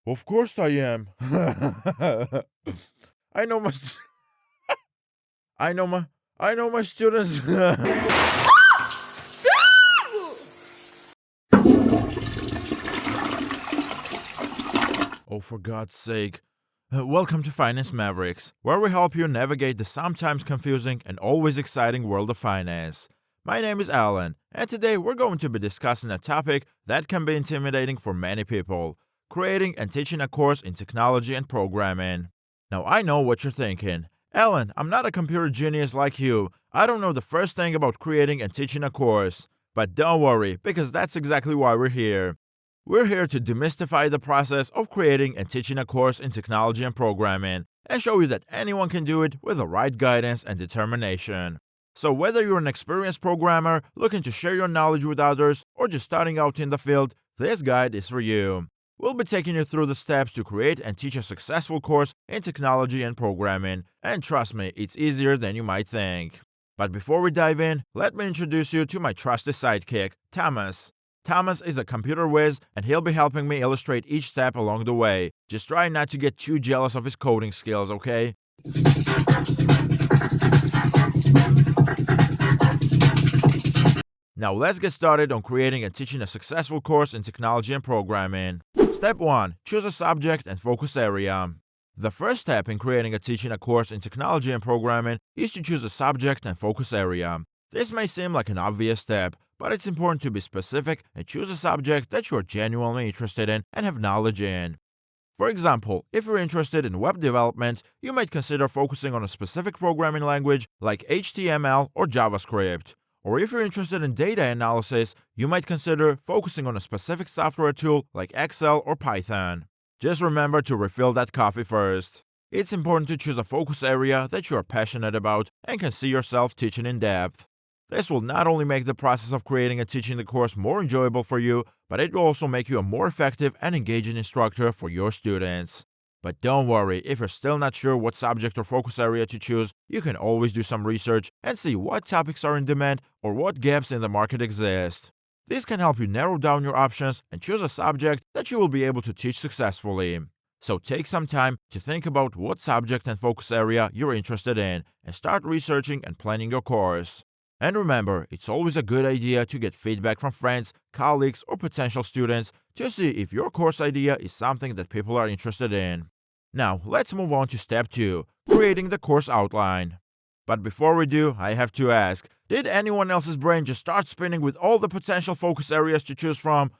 Of course I am. I know my st- I know my I know my students. Oh, for God's sake. Welcome to Finance Mavericks, where we help you navigate the sometimes confusing and always exciting world of finance. My name is Alan, and today we're going to be discussing a topic that can be intimidating for many people: creating and teaching a course in technology and programming. Now, I know what you're thinking. Alan, I'm not a computer genius like you. I don't know the first thing about creating and teaching a course. But don't worry, because that's exactly why we're here. We're here to demystify the process of creating and teaching a course in technology and programming and show you that anyone can do it with the right guidance and determination. So, whether you're an experienced programmer looking to share your knowledge with others or just starting out in the field, this guide is for you. We'll be taking you through the steps to create and teach a successful course in technology and programming, and trust me, it's easier than you might think. But before we dive in, let me introduce you to my trusted sidekick, Thomas. Thomas is a computer whiz, and he'll be helping me illustrate each step along the way. Just try not to get too jealous of his coding skills, okay? Now let's get started on creating and teaching a successful course in technology and programming. Step 1. Choose a subject and focus area. The first step in creating and teaching a course in technology and programming is to choose a subject and focus area. This may seem like an obvious step, but it's important to be specific and choose a subject that you are genuinely interested in and have knowledge in. For example, if you're interested in web development, you might consider focusing on a specific programming language like HTML or JavaScript. Or if you're interested in data analysis, you might consider focusing on a specific software tool like Excel or Python. Just remember to refill that coffee first. It's important to choose a focus area that you are passionate about and can see yourself teaching in depth. This will not only make the process of creating and teaching the course more enjoyable for you, but it will also make you a more effective and engaging instructor for your students. But don't worry, if you're still not sure what subject or focus area to choose, you can always do some research and see what topics are in demand or what gaps in the market exist. This can help you narrow down your options and choose a subject that you will be able to teach successfully. So take some time to think about what subject and focus area you're interested in and start researching and planning your course. And remember, it's always a good idea to get feedback from friends, colleagues, or potential students to see if your course idea is something that people are interested in. Now, let's move on to step 2, creating the course outline. But before we do, I have to ask, did anyone else's brain just start spinning with all the potential focus areas to choose from?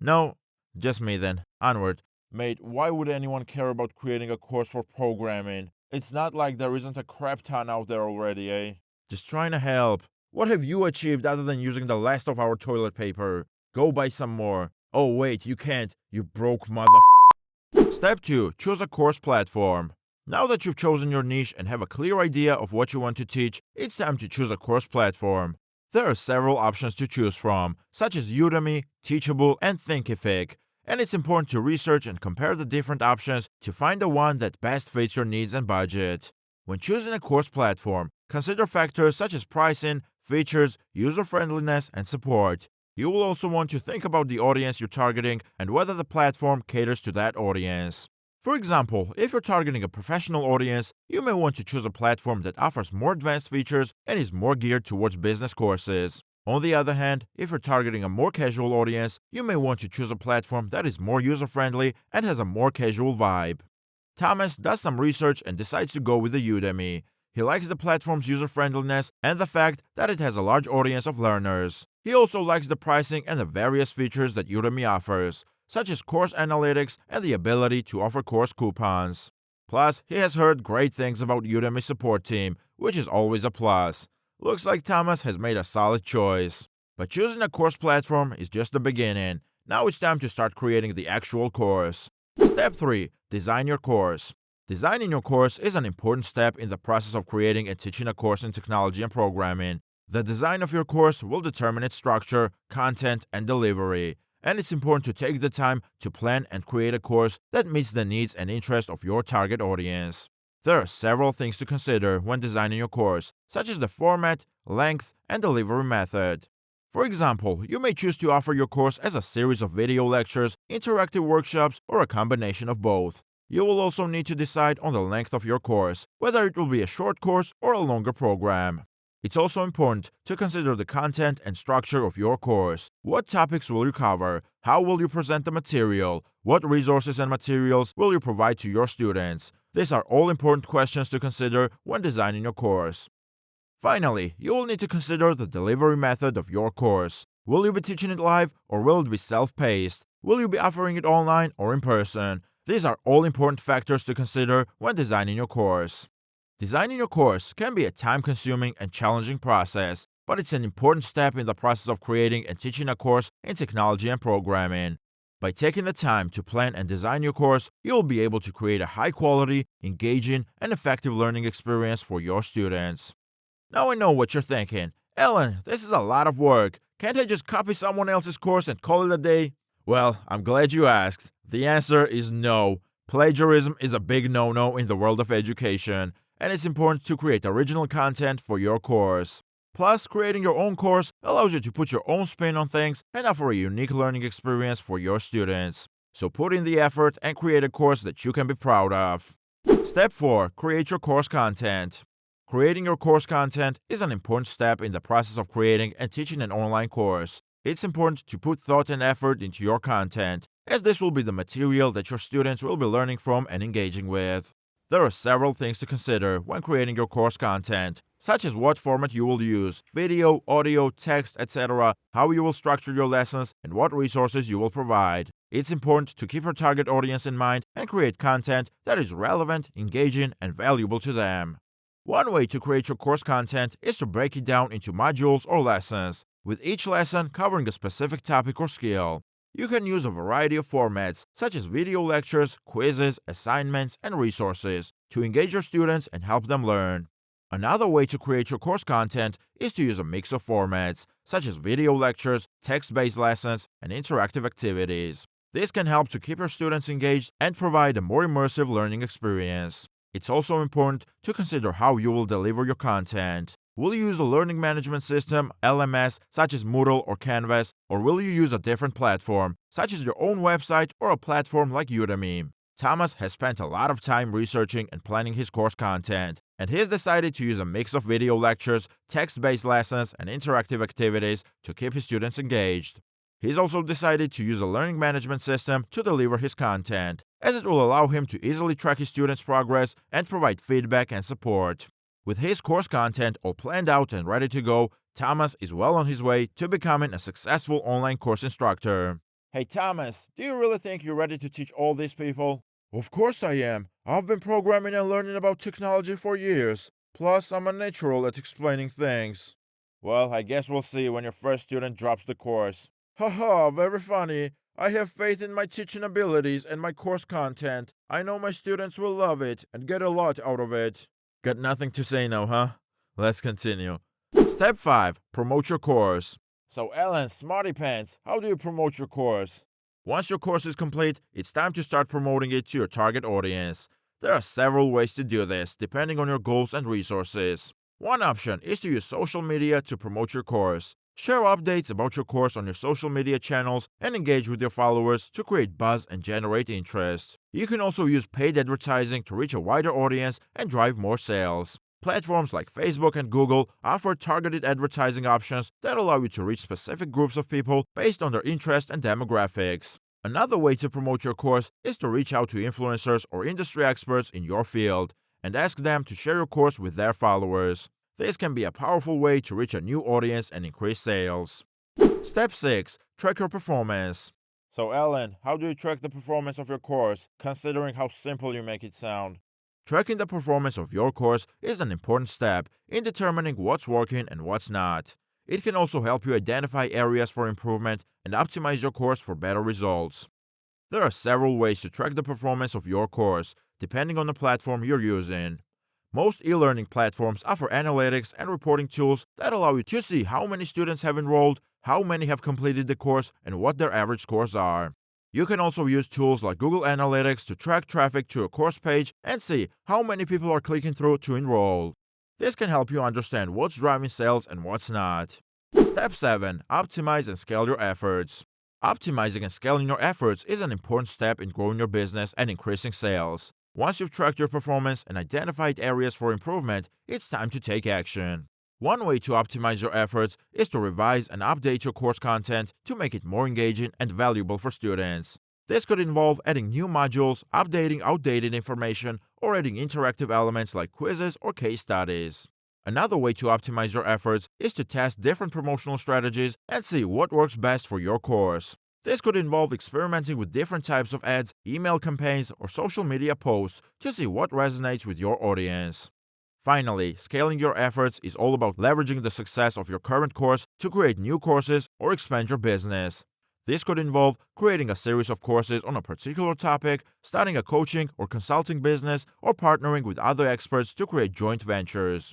No? Just me then. Onward. Mate, why would anyone care about creating a course for programming? It's not like there isn't a crap ton out there already, eh? Just trying to help. What have you achieved other than using the last of our toilet paper? Go buy some more. Oh wait, you can't. You broke mother. Step 2. Choose a course platform. Now that you've chosen your niche and have a clear idea of what you want to teach, it's time to choose a course platform. There are several options to choose from, such as Udemy, Teachable, and Thinkific, and it's important to research and compare the different options to find the one that best fits your needs and budget. When choosing a course platform, consider factors such as pricing, features, user-friendliness, and support. You will also want to think about the audience you're targeting and whether the platform caters to that audience. For example, if you're targeting a professional audience, you may want to choose a platform that offers more advanced features and is more geared towards business courses. On the other hand, if you're targeting a more casual audience, you may want to choose a platform that is more user-friendly and has a more casual vibe. Thomas does some research and decides to go with the Udemy. He likes the platform's user-friendliness and the fact that it has a large audience of learners. He also likes the pricing and the various features that Udemy offers, such as course analytics and the ability to offer course coupons. Plus, he has heard great things about Udemy's support team, which is always a plus. Looks like Thomas has made a solid choice. But choosing a course platform is just the beginning. Now it's time to start creating the actual course. Step 3. Design your course. Designing your course is an important step in the process of creating and teaching a course in technology and programming. The design of your course will determine its structure, content, and delivery, and it's important to take the time to plan and create a course that meets the needs and interests of your target audience. There are several things to consider when designing your course, such as the format, length, and delivery method. For example, you may choose to offer your course as a series of video lectures, interactive workshops, or a combination of both. You will also need to decide on the length of your course, whether it will be a short course or a longer program. It's also important to consider the content and structure of your course. What topics will you cover? How will you present the material? What resources and materials will you provide to your students? These are all important questions to consider when designing your course. Finally, you will need to consider the delivery method of your course. Will you be teaching it live or will it be self-paced? Will you be offering it online or in person? These are all important factors to consider when designing your course. Designing your course can be a time-consuming and challenging process, but it's an important step in the process of creating and teaching a course in technology and programming. By taking the time to plan and design your course, you will be able to create a high-quality, engaging, and effective learning experience for your students. Now I know what you're thinking. Ellen, this is a lot of work. Can't I just copy someone else's course and call it a day? Well, I'm glad you asked. The answer is no. Plagiarism is a big no-no in the world of education, and it's important to create original content for your course. Plus, creating your own course allows you to put your own spin on things and offer a unique learning experience for your students. So put in the effort and create a course that you can be proud of. Step 4. Create your course content. Creating your course content is an important step in the process of creating and teaching an online course. It's important to put thought and effort into your content, as this will be the material that your students will be learning from and engaging with. There are several things to consider when creating your course content, such as what format you will use, video, audio, text, etc., how you will structure your lessons, and what resources you will provide. It's important to keep your target audience in mind and create content that is relevant, engaging, and valuable to them. One way to create your course content is to break it down into modules or lessons, with each lesson covering a specific topic or skill. You can use a variety of formats, such as video lectures, quizzes, assignments, and resources, to engage your students and help them learn. Another way to create your course content is to use a mix of formats, such as video lectures, text-based lessons, and interactive activities. This can help to keep your students engaged and provide a more immersive learning experience. It's also important to consider how you will deliver your content. Will you use a learning management system, LMS, such as Moodle or Canvas, or will you use a different platform, such as your own website or a platform like Udemy? Thomas has spent a lot of time researching and planning his course content, and he's decided to use a mix of video lectures, text-based lessons, and interactive activities to keep his students engaged. He's also decided to use a learning management system to deliver his content, as it will allow him to easily track his students' progress and provide feedback and support. With his course content all planned out and ready to go, Thomas is well on his way to becoming a successful online course instructor. Hey Thomas, do you really think you're ready to teach all these people? Of course I am. I've been programming and learning about technology for years. Plus, I'm a natural at explaining things. Well, I guess we'll see when your first student drops the course. Haha, very funny. I have faith in my teaching abilities and my course content. I know my students will love it and get a lot out of it. Got nothing to say now, huh? Let's continue. Step 5. Promote your course. So Ellen, Smarty Pants, how do you promote your course? Once your course is complete, it's time to start promoting it to your target audience. There are several ways to do this, depending on your goals and resources. One option is to use social media to promote your course. Share updates about your course on your social media channels and engage with your followers to create buzz and generate interest. You can also use paid advertising to reach a wider audience and drive more sales. Platforms like Facebook and Google offer targeted advertising options that allow you to reach specific groups of people based on their interest and demographics. Another way to promote your course is to reach out to influencers or industry experts in your field and ask them to share your course with their followers. This can be a powerful way to reach a new audience and increase sales. Step 6. Track your performance. So Ellen, how do you track the performance of your course, considering how simple you make it sound? Tracking the performance of your course is an important step in determining what's working and what's not. It can also help you identify areas for improvement and optimize your course for better results. There are several ways to track the performance of your course, depending on the platform you're using. Most e-learning platforms offer analytics and reporting tools that allow you to see how many students have enrolled, how many have completed the course, and what their average scores are. You can also use tools like Google Analytics to track traffic to a course page and see how many people are clicking through to enroll. This can help you understand what's driving sales and what's not. Step 7. Optimize and scale your efforts. Optimizing and scaling your efforts is an important step in growing your business and increasing sales. Once you've tracked your performance and identified areas for improvement, it's time to take action. One way to optimize your efforts is to revise and update your course content to make it more engaging and valuable for students. This could involve adding new modules, updating outdated information, or adding interactive elements like quizzes or case studies. Another way to optimize your efforts is to test different promotional strategies and see what works best for your course. This could involve experimenting with different types of ads, email campaigns, or social media posts to see what resonates with your audience. Finally, scaling your efforts is all about leveraging the success of your current course to create new courses or expand your business. This could involve creating a series of courses on a particular topic, starting a coaching or consulting business, or partnering with other experts to create joint ventures.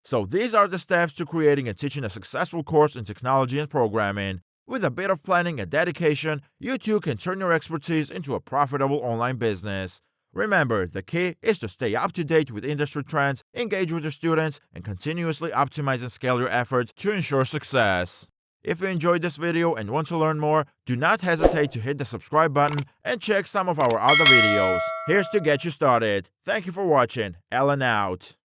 So these are the steps to creating and teaching a successful course in technology and programming. With a bit of planning and dedication, you too can turn your expertise into a profitable online business. Remember, the key is to stay up to date with industry trends, engage with your students, and continuously optimize and scale your efforts to ensure success. If you enjoyed this video and want to learn more, do not hesitate to hit the subscribe button and check some of our other videos. Here's to get you started. Thank you for watching. Ellen out.